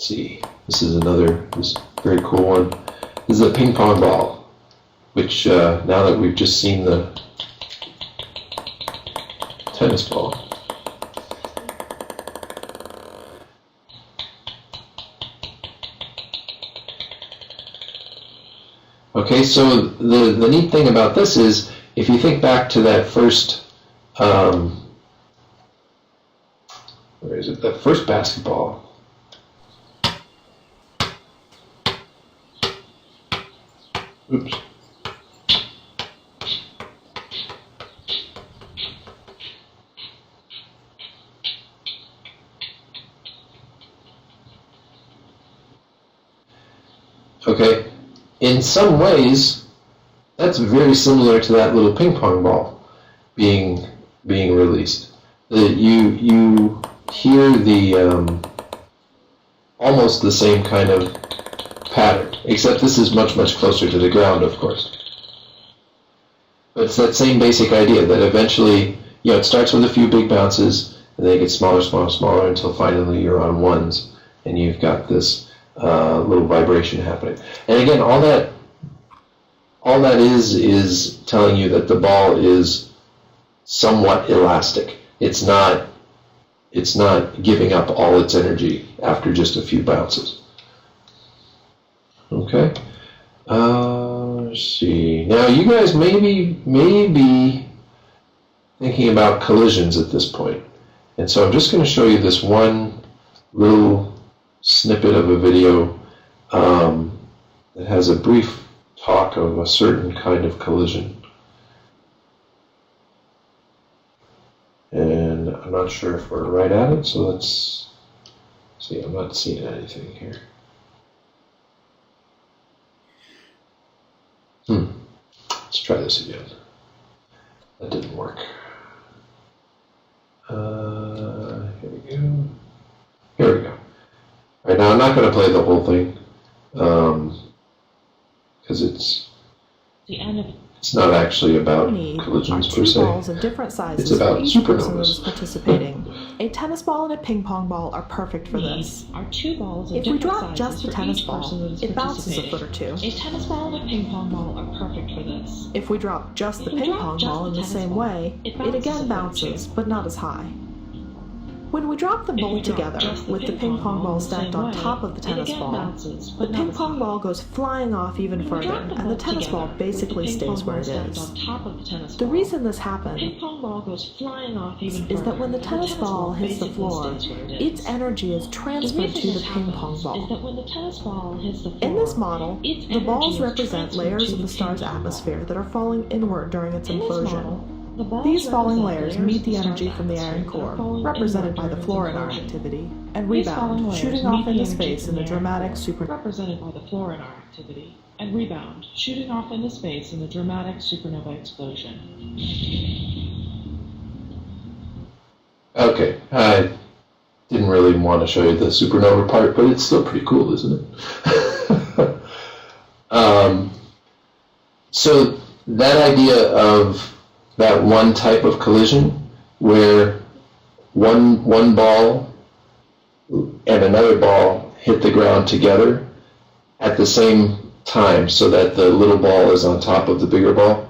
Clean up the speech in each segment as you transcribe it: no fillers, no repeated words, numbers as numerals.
see, this is very cool one. This is a ping pong ball, which now that we've just seen the tennis ball. Okay, so the neat thing about this is, if you think back to that first, where is it? That first basketball. Oops. Okay. In some ways, that's very similar to that little ping pong ball being released. You hear the almost the same kind of pattern, except this is much closer to the ground, of course. But it's that same basic idea that eventually, it starts with a few big bounces, and they get smaller until finally you're on ones, and you've got this little vibration happening. And again, all that is telling you that the ball is somewhat elastic. It's not giving up all its energy after just a few bounces. Okay. Let's see. Now you guys may be thinking about collisions at this point. And so I'm just going to show you this one little snippet of a video that has a brief talk of a certain kind of collision. And I'm not sure if we're right at it, so let's see. I'm not seeing anything here. Let's try this again. That didn't work. Here we go. Here we go. All right, now I'm not going to play the whole thing because it's not actually about collisions per se. Balls of different sizes it's about for each supernovas. person who's participating. A tennis ball and a ping pong ball are perfect for this. Are two balls of if we different drop sizes just the for tennis each ball, person that is it bounces a participating. foot or two. A tennis ball and a ping pong ball are perfect for this. If we drop just the ping pong ball in the same way, it again bounces, but not as high. When we drop them both together, with the ping pong ball stacked on top of the tennis ball, the ping pong ball goes flying off even further, and the tennis ball basically stays where it is. The reason this happens is that when the tennis ball hits the floor, its energy is transferred to the ping pong ball. In this model, the balls represent layers of the star's atmosphere that are falling inward during its implosion. These falling layers meet the energy from the iron core, represented by the floor in our activity, and rebound, shooting off into space in a dramatic supernova explosion. Okay, I didn't really want to show you the supernova part, but it's still pretty cool, isn't it? So that idea of that one type of collision where one ball and another ball hit the ground together at the same time so that the little ball is on top of the bigger ball.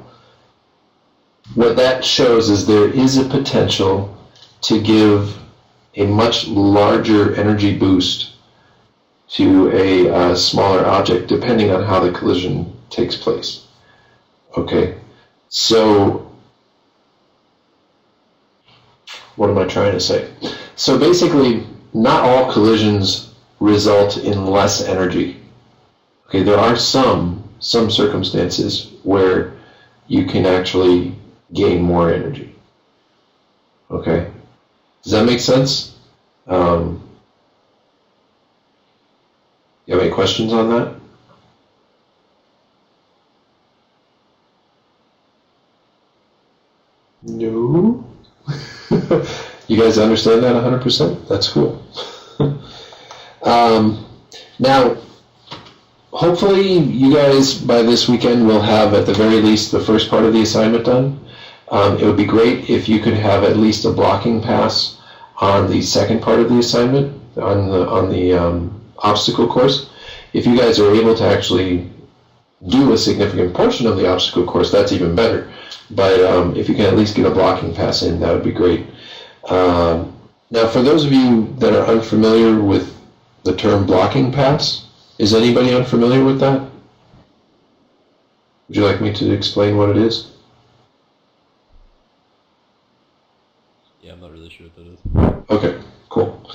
What that shows is there is a potential to give a much larger energy boost to a smaller object depending on how the collision takes place. Okay, so what am I trying to say? So basically, not all collisions result in less energy. Okay, there are some circumstances where you can actually gain more energy. Okay, does that make sense? You have any questions on that? No? You guys understand that 100%? That's cool. Now, hopefully you guys by this weekend will have at the very least the first part of the assignment done. It would be great if you could have at least a blocking pass on the second part of the assignment, on obstacle course. If you guys are able to actually do a significant portion of the obstacle course, that's even better. But if you can at least get a blocking pass in, that would be great. Now, for those of you that are unfamiliar with the term blocking pass, is anybody unfamiliar with that? Would you like me to explain what it is? Yeah, I'm not really sure what that is. Okay, cool.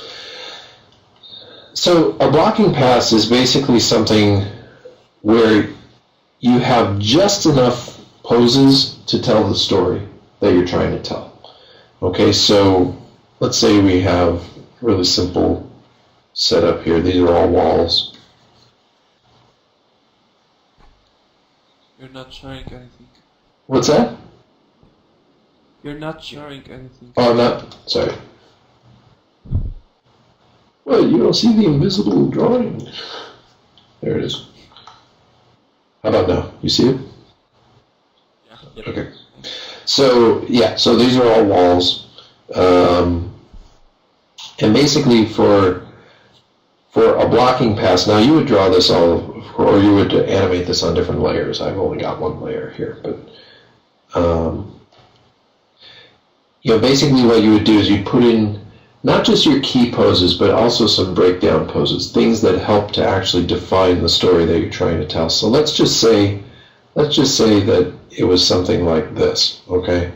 So a blocking pass is basically something where you have just enough poses to tell the story that you're trying to tell. Okay, so let's say we have really simple setup here. These are all walls. You're not showing anything. What's that? You're not showing anything. Oh, not, sorry. Well, you don't see the invisible drawing. There it is. How about now? You see it? Yeah. Yep. Okay. So, yeah, so these are all walls. And basically for a blocking pass, now you would draw this all, or you would animate this on different layers. I've only got one layer here, but basically what you would do is you put in not just your key poses, but also some breakdown poses, things that help to actually define the story that you're trying to tell. So let's just say that it was something like this, okay?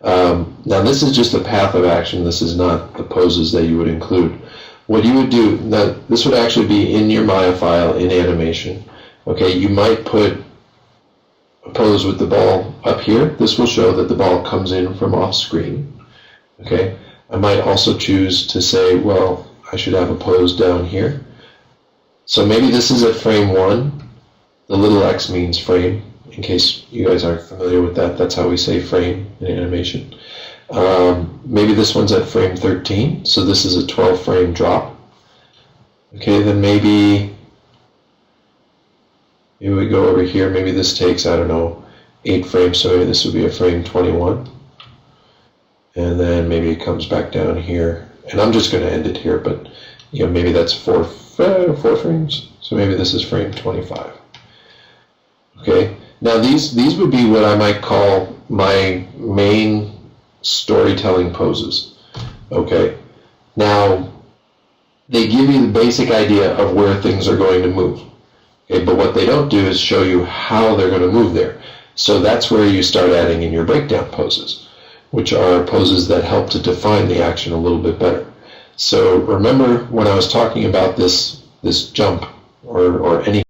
Now this is just a path of action. This is not the poses that you would include. What you would do, now this would actually be in your Maya file in animation. Okay, you might put a pose with the ball up here. This will show that the ball comes in from off screen. Okay, I might also choose to say, well, I should have a pose down here. So maybe this is at frame 1. The little X means frame. In case you guys aren't familiar with that, that's how we say frame in animation. Maybe this one's at frame 13, so this is a 12 frame drop. Okay, then maybe we go over here. Maybe this takes, I don't know, 8 frames, so maybe this would be a frame 21. And then maybe it comes back down here. And I'm just going to end it here, but maybe that's 4 frames, so maybe this is frame 25. Okay, now these would be what I might call my main storytelling poses. Okay, now they give you the basic idea of where things are going to move. Okay, but what they don't do is show you how they're going to move there. So that's where you start adding in your breakdown poses, which are poses that help to define the action a little bit better. So remember when I was talking about this jump or any